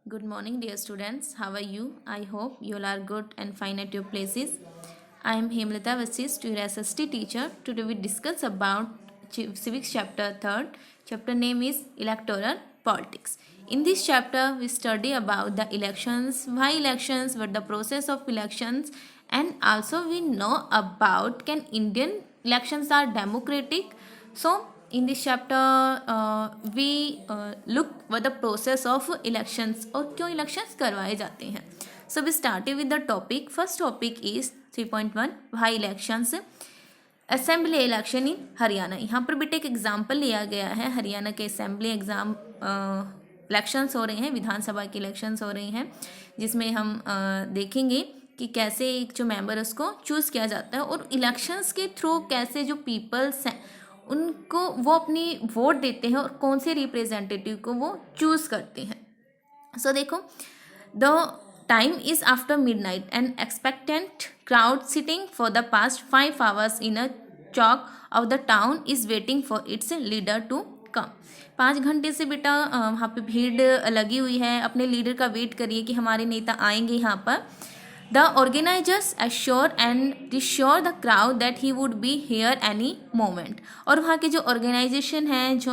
Good morning, dear students. How are you? I hope you all are good and fine at your places. I am Hemlata Vasis, your SST teacher. Today we discuss about Civics chapter 3rd. Chapter name is Electoral Politics. In this chapter, we study about the elections, why elections, what the process of elections, and also we know about can Indian elections are democratic. So in this chapter we look what the process of elections और क्यों elections करवाए जाते हैं. So we started with the topic. First topic is 3.1 why elections. Assembly election in Haryana. यहाँ पर बेटे एक example लिया गया है. हरियाणा के असेंबली एग्जाम इलेक्शंस हो रहे हैं, विधानसभा के इलेक्शंस हो रहे हैं, जिसमें हम देखेंगे कि कैसे एक जो मेंबर है उसको चूज़ किया जाता है और इलेक्शंस के थ्रू कैसे जो पीपल्स हैं उनको वो अपनी वोट देते हैं और कौन से रिप्रेजेंटेटिव को वो चूज़ करते हैं. सो देखो, the time is after midnight. An expectant crowd sitting for the past 5 hours in a chowk of the town is waiting for its leader to come. 5 घंटे से बेटा वहाँ पे भीड़ लगी हुई है, अपने लीडर का वेट करिए कि हमारे नेता आएंगे यहाँ पर. The organizers assure and reassure the crowd that he would be here any moment. और वहाँ के जो ऑर्गेनाइजेशन हैं, जो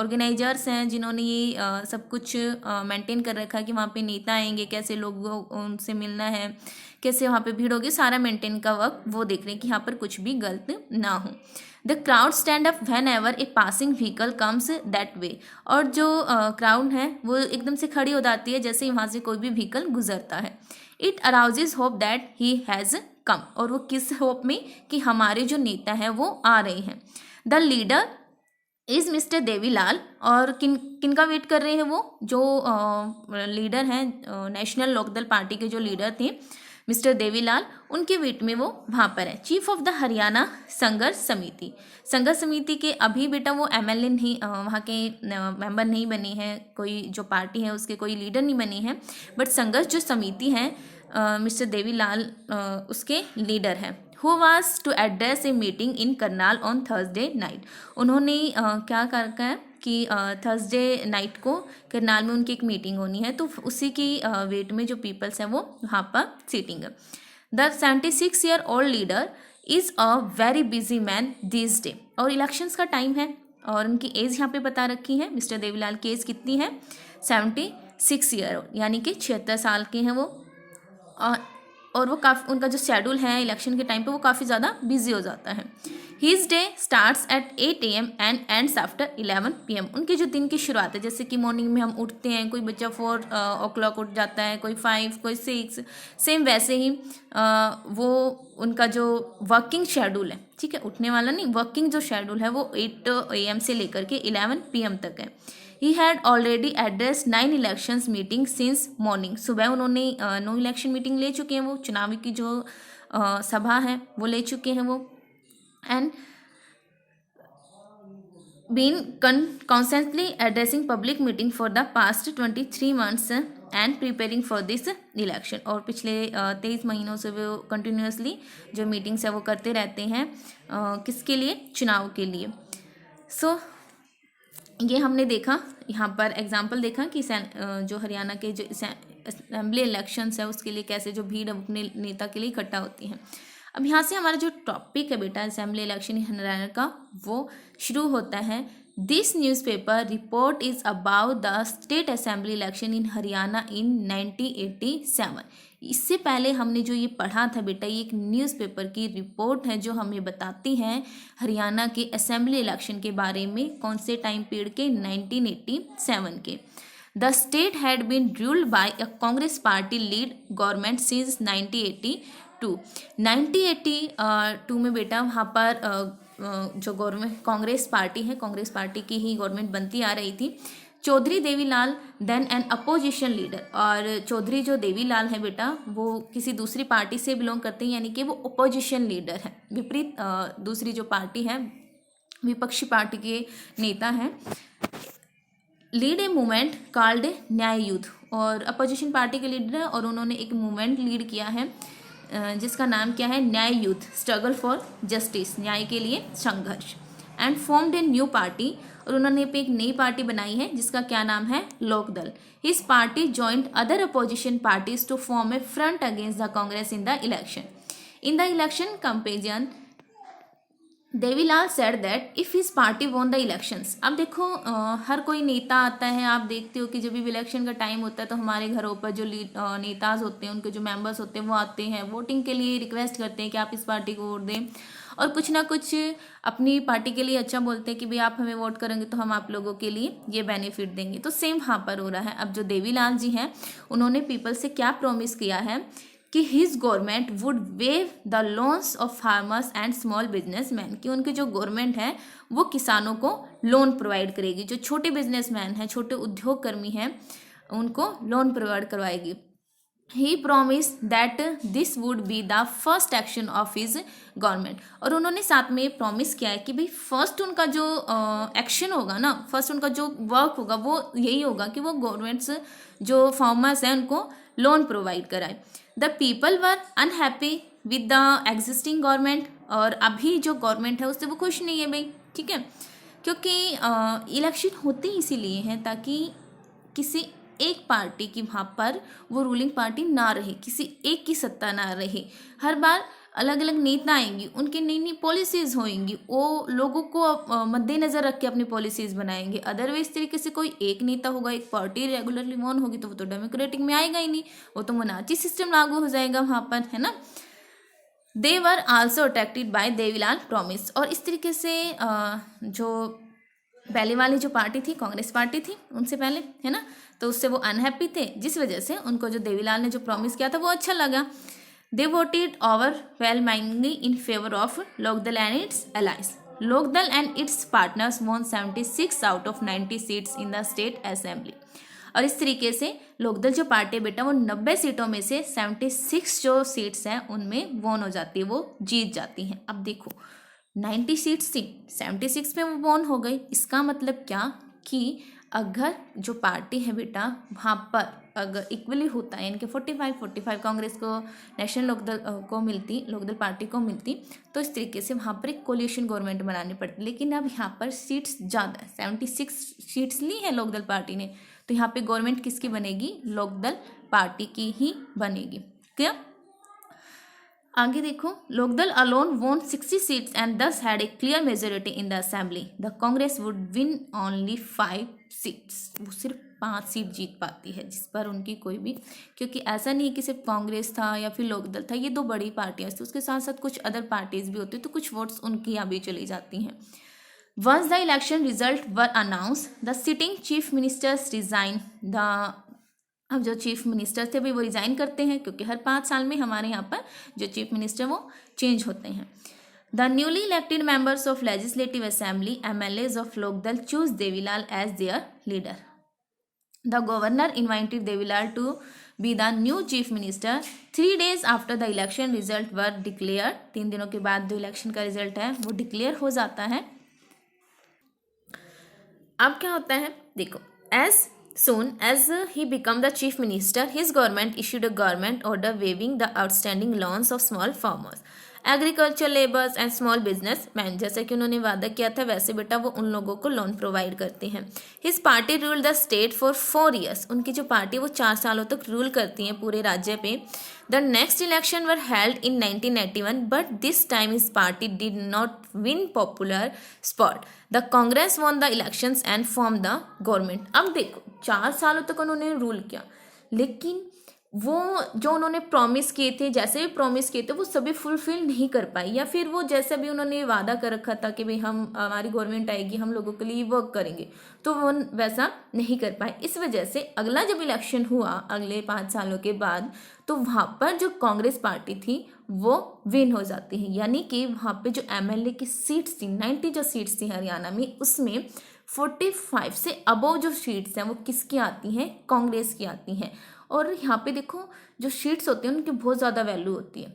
ऑर्गेनाइजर्स हैं, जिन्होंने ये सब कुछ मेंटेन कर रखा है कि वहाँ पे नेता आएंगे, कैसे लोगों उनसे मिलना है, कैसे वहाँ पे भीड़ होगी, सारा मेंटेन का वर्क वो देख रहे हैं कि यहाँ पर कुछ भी गलत ना हो. The crowd stand up when ever a passing vehicle comes that way. और जो क्राउड है वो एकदम से खड़ी हो जाती है जैसे ही वहाँ से कोई भी व्हीकल गुजरता है. It arouses hope that he has come. और वो किस होप में कि हमारे जो नेता हैं वो आ रहे हैं. The leader is mister Devilal. और किन का वेट कर रहे हैं वो? जो लीडर हैं नेशनल लोकदल पार्टी के जो लीडर थे मिस्टर देवीलाल, उनके वेट में वो वहाँ पर है. चीफ ऑफ द हरियाणा संघर्ष समिति. संघर्ष समिति के अभी बेटा वो एमएलए नहीं, वहाँ के मेंबर नहीं बने हैं, कोई जो पार्टी है उसके कोई लीडर नहीं बने हैं, बट संघर्ष जो समिति है मिस्टर देवीलाल उसके लीडर हैं. Who was to address a meeting in Karnal on Thursday night. उन्होंने क्या कर है कि थर्सडे नाइट को करनाल में उनकी एक मीटिंग होनी है, तो उसी की वेट में जो पीपल्स हैं वो वहाँ पर सीटिंग है. The 76 old leader is a very busy man this day. और इलेक्शंस का टाइम है और उनकी एज यहाँ पे बता रखी है. मिस्टर देवीलाल की एज कितनी है? 76 ईयर, यानी कि 76 साल के हैं वो. और वो काफ़ी, उनका जो शेड्यूल है इलेक्शन के टाइम पे वो काफ़ी ज़्यादा बिजी हो जाता है. His day starts at 8 AM and ends after 11 PM. उनके जो दिन की शुरुआत है, जैसे कि मॉर्निंग में हम उठते हैं, कोई बच्चा 4 o'clock उठ जाता है, कोई 5, कोई 6, सेम वैसे ही वो उनका जो वर्किंग शेड्यूल है, ठीक है, उठने वाला नहीं, वर्किंग जो शेड्यूल है वो 8 AM से लेकर के 11 PM तक है. He had already address 9 elections meeting since morning. सुबह उन्होंने 9 इलेक्शन मीटिंग ले चुके हैं, वो चुनावी की जो सभा है वो ले चुके हैं वो. And been constantly addressing public meeting for the past 23 months and preparing for this election. और पिछले 23 महीनों से वो कंटिन्यूसली जो मीटिंग्स है वो करते रहते हैं. किसके लिए? चुनाव के लिए. सो ये हमने देखा, यहाँ पर एग्जाम्पल देखा कि जो हरियाणा के जो असेंबली इलेक्शंस है उसके लिए कैसे जो भीड़ अपने नेता के लिए इकट्ठा होती है. अब यहाँ से हमारा जो टॉपिक है बेटा असेंबली इलेक्शन हरियाणा का वो शुरू होता है. This newspaper report is about the state assembly election in Haryana in 1987. इससे पहले हमने जो ये पढ़ा था बेटा, ये एक न्यूज़पेपर की रिपोर्ट है जो हमें बताती है हरियाणा के असेंबली इलेक्शन के बारे में. कौन से टाइम पीरियड के? 1987 के. The state had been ruled by a Congress party lead government since 1982. 1982 में बेटा वहाँ पर जो गवर्नमेंट कांग्रेस पार्टी है, कांग्रेस पार्टी की ही गवर्नमेंट बनती आ रही थी. Chaudhary Devi Lal then an opposition leader. और चौधरी जो देवीलाल है बेटा वो किसी दूसरी पार्टी से बिलोंग करते हैं, यानी कि वो अपोजिशन लीडर है, विपरीत दूसरी जो पार्टी है विपक्षी पार्टी के नेता हैं. लीड ए मूवमेंट कॉल्ड न्याय युद्ध. और अपोजिशन पार्टी के लीडर है और उन्होंने एक मूवमेंट लीड किया है जिसका नाम क्या है? न्याय युद्ध, स्ट्रगल फॉर जस्टिस, न्याय के लिए संघर्ष. And formed a new party. और उन्होंने पे एक नई पार्टी बनाई है जिसका क्या नाम है, Lok Dal. His party joint other opposition parties to form a front against the Congress in the election comparison. Devi Lal said that if his party won the elections. अब देखो हर कोई नेता आता है, आप देखते हो कि जब भी इलेक्शन का टाइम होता है तो हमारे घरों पर जो नेताज होते हैं, उनके जो मेंबर्स होते हैं वो आते हैं, वोटिंग के लिए रिक्वेस्ट करते हैं कि आप इस पार्टी को वोट दें, और कुछ ना कुछ अपनी पार्टी के लिए अच्छा बोलते हैं कि भाई आप हमें वोट करेंगे तो हम आप लोगों के लिए ये बेनिफिट देंगे। तो सेम यहाँ पर हो रहा है। अब जो देवीलाल जी हैं उन्होंने पीपल से क्या प्रॉमिस किया है कि his government would wave the loans of farmers and small businessman, कि उनकी जो गवर्नमेंट है वो किसानों को लोन प्रोवाइड करेगी, जो छोटे बिजनेसमैन हैं, छोटे उद्योग कर्मी हैं, उनको लोन प्रोवाइड करवाएगी। He promise that this would be the first action of his government, और उन्होंने साथ में प्रॉमिस किया है कि भाई फर्स्ट उनका जो एक्शन होगा ना, फर्स्ट उनका जो वर्क होगा वो यही होगा कि वो गवर्नमेंट्स जो फार्मर्स हैं उनको लोन प्रोवाइड कराए। The people were unhappy with the existing government, और अभी जो गवर्नमेंट है उससे वो खुश नहीं है भाई, ठीक है, क्योंकि इलेक्शन होते ही इसीलिए हैं ताकि किसी एक पार्टी की वहाँ पर वो रूलिंग पार्टी ना रहे, किसी एक की सत्ता ना रहे। हर बार अलग अलग नेता आएंगी, उनकी नई नई पॉलिसीज़ होएंगी, वो लोगों को मद्देनज़र रख के अपनी पॉलिसीज़ बनाएंगे। अदरवाइज तरीके से कोई एक नेता होगा, एक पार्टी रेगुलरली वॉन होगी तो वो तो डेमोक्रेटिक में आएगा ही नहीं, वो तो मोनार्ची सिस्टम लागू हो जाएगा वहाँ पर, है ना। They were also attracted by Devi Lal promise, और इस तरीके से जो पहले वाली जो पार्टी थी, कांग्रेस पार्टी थी उनसे पहले, है ना, तो उससे वो अनहैप्पी थे, जिस वजह से उनको जो देवीलाल ने जो प्रॉमिस किया था वो अच्छा लगा। They voted overwhelmingly in favor of Lok Dal and its allies. Lok Dal and its partners won 76 out of 90 seats in the state assembly, और इस तरीके से लोकदल जो पार्टी है बेटा वो 90 सीटों में से 76 जो सीट्स हैं उनमें वॉन हो जाती है, वो जीत जाती हैं। अब देखो 90 सीट्स थी, 76 में वो वॉन हो गई, इसका मतलब क्या कि अगर जो पार्टी है बेटा वहाँ पर अगर इक्वली होता है, इनके 45 कांग्रेस को, नेशनल लोकदल को मिलती, लोकदल पार्टी को मिलती, तो इस तरीके से वहाँ पर एक कोलिशन गवर्नमेंट बनानी पड़ती। लेकिन अब यहाँ पर सीट्स ज़्यादा है, 76 सीट्स ली है लोकदल पार्टी ने, तो यहाँ पे गवर्नमेंट किसकी बनेगी, लोकदल पार्टी की ही बनेगी। क्या आगे देखो, लोकदल अलोन वोन 60 सीट्स एंड दस had a clear majority in the assembly. The Congress would win only 5 seats, वो सिर्फ 5 सीट जीत पाती है, जिस पर उनकी कोई भी, क्योंकि ऐसा नहीं कि सिर्फ कांग्रेस था या फिर लोकदल था, ये 2 बड़ी पार्टियां थी, उसके साथ साथ कुछ अदर पार्टीज भी होती, तो कुछ वोट्स उनकी यहाँ भी चली जाती हैं। Once the election result were announce the sitting chief ministers resign the, अब जो चीफ मिनिस्टर थे भाई वो रिजाइन करते हैं, क्योंकि हर 5 साल में हमारे यहाँ पर जो चीफ मिनिस्टर वो चेंज होते हैं। The newly elected members of legislative assembly MLAs of Lok Dal choose Devi Lal as their leader. The governor invited Devi Lal to be the new chief minister 3 days after the election result were declare. 3 दिनों के बाद जो election का result है वो declare हो जाता है। अब क्या होता है देखो, as soon as he became the chief minister, his government issued a government order waiving the outstanding loans of small farmers, agriculture labours and small business man. जैसे कि उन्होंने वादा किया था वैसे बेटा वो उन लोगों को लोन प्रोवाइड करते हैं। His party rule the state for 4 years, उनकी जो पार्टी वो 4 सालों तक रूल करती हैं पूरे राज्य पे। The next election were held in 1981 but this time his party did not win popular spot. The Congress von the elections and form the government. अब देखो 4 सालों तक उन्होंने रूल किया, लेकिन वो जो उन्होंने प्रॉमिस किए थे, जैसे भी प्रॉमिस किए थे वो सभी फुलफिल नहीं कर पाई, या फिर वो जैसे भी उन्होंने वादा कर रखा था कि भाई हम हमारी गवर्नमेंट आएगी हम लोगों के लिए वर्क करेंगे, तो वो वैसा नहीं कर पाए। इस वजह से अगला जब इलेक्शन हुआ अगले 5 सालों के बाद, तो वहाँ पर जो कांग्रेस पार्टी थी वो विन हो जाती है, यानी कि वहाँ पे जो MLA की सीट्स थी 90 जो सीट्स थी हरियाणा में, उसमें 45 से अबव जो सीट्स हैं वो किसकी आती हैं, कांग्रेस की आती हैं। और यहाँ पे देखो जो सीट्स होती हैं उनकी बहुत ज़्यादा वैल्यू होती है।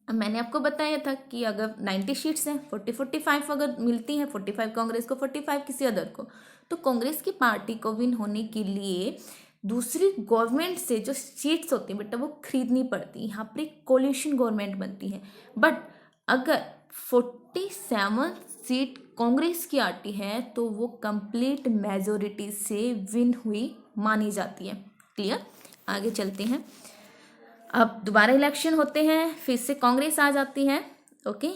अब मैंने आपको बताया था कि अगर 90 सीट्स हैं 45 अगर मिलती हैं, 45 कांग्रेस को 45 किसी अदर को, तो कांग्रेस की पार्टी को विन होने के लिए दूसरी गवर्नमेंट से जो सीट्स होती हैं बेटा वो खरीदनी पड़ती है। यहाँ पर एक कोलिशन गवर्नमेंट बनती है। बट अगर 47 सीट कांग्रेस की आती है तो वो कंप्लीट मेजोरिटी से विन हुई मानी जाती है। क्लियर? आगे चलते हैं। अब दोबारा इलेक्शन होते हैं, फिर से कांग्रेस आ जाती है। ओके,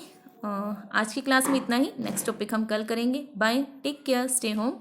आज की क्लास में इतना ही। नेक्स्ट टॉपिक हम कल करेंगे। Bye, take care, stay home.